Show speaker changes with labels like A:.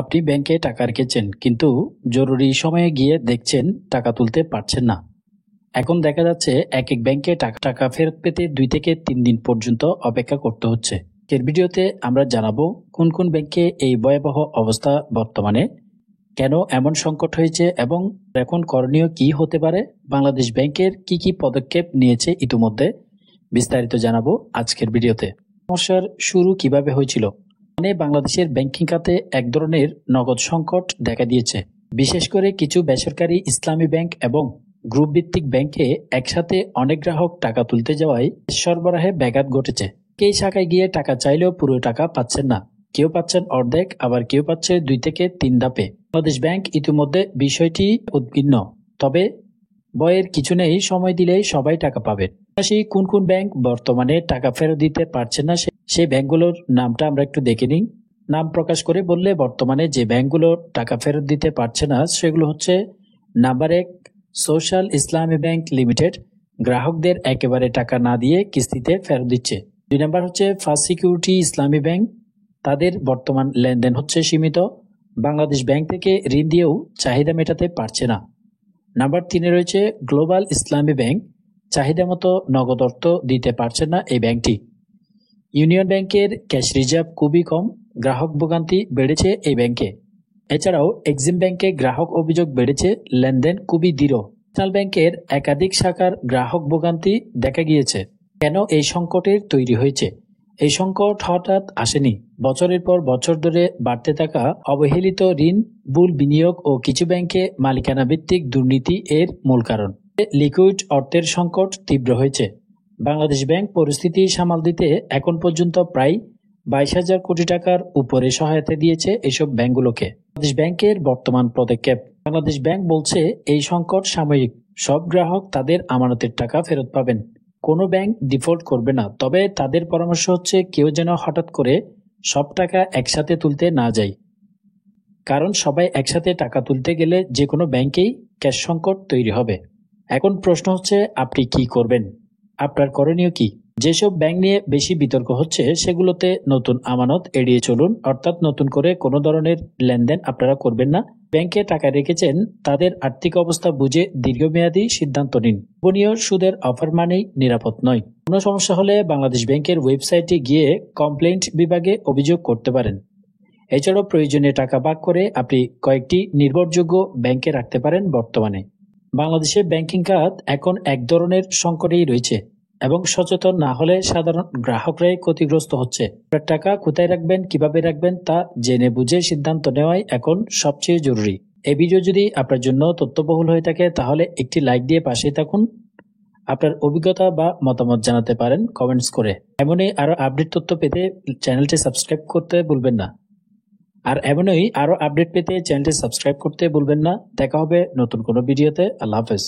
A: আপনি ব্যাংকে টাকা রেখেছেন কিন্তু জরুরি সময়ে গিয়ে দেখছেন টাকা তুলতে পারছেন না। এখন দেখা যাচ্ছে এক এক ব্যাংকে টাকা ফেরত পেতে 2 থেকে 3 দিন পর্যন্ত অপেক্ষা করতে হচ্ছে। এর ভিডিওতে আমরা জানাবো কোন কোন ব্যাংকে এই ভয়াবহ অবস্থা বর্তমানে, কেন এমন সংকট হয়েছে এবং এখন করণীয় কি হতে পারে, বাংলাদেশ ব্যাংকের কি পদক্ষেপ নিয়েছে ইতিমধ্যে, বিস্তারিত জানাবো আজকের ভিডিওতে। সমস্যার শুরু কিভাবে হয়েছিল? বাংলাদেশের ব্যাংকিং খাতে এক ধরনের নগদ সংকট দেখা দিয়েছে। বিশেষ করে কিছু বেসরকারি ইসলামী ব্যাংক এবং গ্রুপ ভিত্তিক ব্যাংকে একসাথে অনেক গ্রাহক টাকা তুলতে যাওয়ায় সরবরাহে ব্যাঘাত ঘটেছে। এই শাখায় গিয়ে টাকা চাইলেও পুরো টাকা পাচ্ছেন না, কেউ পাচ্ছেন অর্ধেক, আবার কেউ পাচ্ছে 2 থেকে 3 ধাপে। বাংলাদেশ ব্যাংক ইতিমধ্যে বিষয়টি উদ্বিগ্ন, তবে ভয়ের কিছু নেই, সময় দিলেই সবাই টাকা পাবে। কোন কোন ব্যাংক বর্তমানে টাকা ফেরত দিতে পারছে না সেই ব্যাংকগুলোর নামটা আমরা একটু দেখে নিই। নাম প্রকাশ করে বললে বর্তমানে যে ব্যাংকগুলো টাকা ফেরত দিতে পারছে না সেগুলো হচ্ছে: নাম্বার 1, সোশ্যাল ইসলামী ব্যাংক লিমিটেড, গ্রাহকদের একেবারে টাকা না দিয়ে কিস্তিতে ফেরত দিচ্ছে। 2 নাম্বার হচ্ছে ফার্স্ট সিকিউরিটি ইসলামী ব্যাংক, তাদের বর্তমান লেনদেন হচ্ছে সীমিত, বাংলাদেশ ব্যাংক থেকে ঋণ দিয়েও চাহিদা মেটাতে পারছে না। নাম্বার 3-এ রয়েছে গ্লোবাল ইসলামী ব্যাংক, চাহিদা মতো নগদ অর্থ দিতে পারছে না এই ব্যাংকটি। ইউনিয়ন ব্যাংকের ক্যাশ রিজার্ভ খুবই কম, গ্রাহক ভোগান্তি বেড়েছে এই ব্যাংকে। এছাড়াও এক্সিম ব্যাংকে গ্রাহক অভিযোগ বেড়েছে, লেনদেন খুবই দৃঢ়। ন্যাশনাল ব্যাংকের একাধিক শাখার গ্রাহক ভোগান্তি দেখা গিয়েছে। কেন এই সংকটের তৈরি হয়েছে? এই সংকট হঠাৎ আসেনি, বছরের পর বছর ধরে বাড়তে থাকা অবহেলিত ঋণ, ভুল বিনিয়োগ ও কিছু ব্যাংকে মালিকানা ভিত্তিক দুর্নীতি এর মূল কারণ। লিকুইড অর্থের সংকট তীব্র হয়েছে। বাংলাদেশ ব্যাংক পরিস্থিতি সামাল দিতে এখন পর্যন্ত প্রায় 22,000 কোটি টাকার উপরে সহায়তা দিয়েছে এসব ব্যাংকগুলোকে। বাংলাদেশ ব্যাংকের বর্তমান পদক্ষেপ: বাংলাদেশ ব্যাংক বলছে এই সংকট সাময়িক, সব গ্রাহক তাদের আমানতের টাকা ফেরত পাবেন, কোনো ব্যাংক ডিফল্ট করবে না। তবে তাদের পরামর্শ হচ্ছে কেউ যেন হঠাৎ করে সব টাকা একসাথে তুলতে না যায়, কারণ সবাই একসাথে টাকা তুলতে গেলে যে কোনো ব্যাংকেই ক্যাশ সংকট তৈরি হবে। এখন প্রশ্ন হচ্ছে আপনি কি করবেন, আপনার করণীয় কি? যেসব ব্যাংক নিয়ে বেশি বিতর্ক হচ্ছে সেগুলোতে নতুন আমানত এড়িয়ে চলুন, অর্থাৎ নতুন করে কোনো ধরনের লেনদেন আপনারা করবেন না। ব্যাংকে টাকা রেখেছেন, তাদের আর্থিক অবস্থা বুঝে দীর্ঘমেয়াদী সিদ্ধান্ত নিন। গোপনীয় সুদের অফার মানেই নিরাপদ নয়। কোনো সমস্যা হলে বাংলাদেশ ব্যাংকের ওয়েবসাইটে গিয়ে কমপ্লেইন্ট বিভাগে অভিযোগ করতে পারেন। এছাড়াও প্রয়োজনে টাকা ভাগ করে আপনি কয়েকটি নির্ভরযোগ্য ব্যাংকে রাখতে পারেন। বর্তমানে বাংলাদেশের ব্যাংকিং খাত এখন এক ধরনের সংকটেই রয়েছে এবং সচেতন না হলে সাধারণ গ্রাহকরাই ক্ষতিগ্রস্ত হচ্ছে। আপনার টাকা কোথায় রাখবেন, কিভাবে রাখবেন তা জেনে বুঝে সিদ্ধান্ত নেওয়াই এখন সবচেয়ে জরুরি। এই ভিডিও যদি আপনার জন্য তথ্যবহুল হয়ে থাকে তাহলে একটি লাইক দিয়ে পাশেই থাকুন। আপনার অভিজ্ঞতা বা মতামত জানাতে পারেন কমেন্টস করে। এমনই আরো আপডেট তথ্য পেতে চ্যানেলটি সাবস্ক্রাইব করতে ভুলবেন না। এমনই আরো আপডেট পেতে চ্যানেলটি সাবস্ক্রাইব করতে ভুলবেন না। দেখা হবে নতুন কোনো ভিডিওতে। আল্লাহ হাফেজ।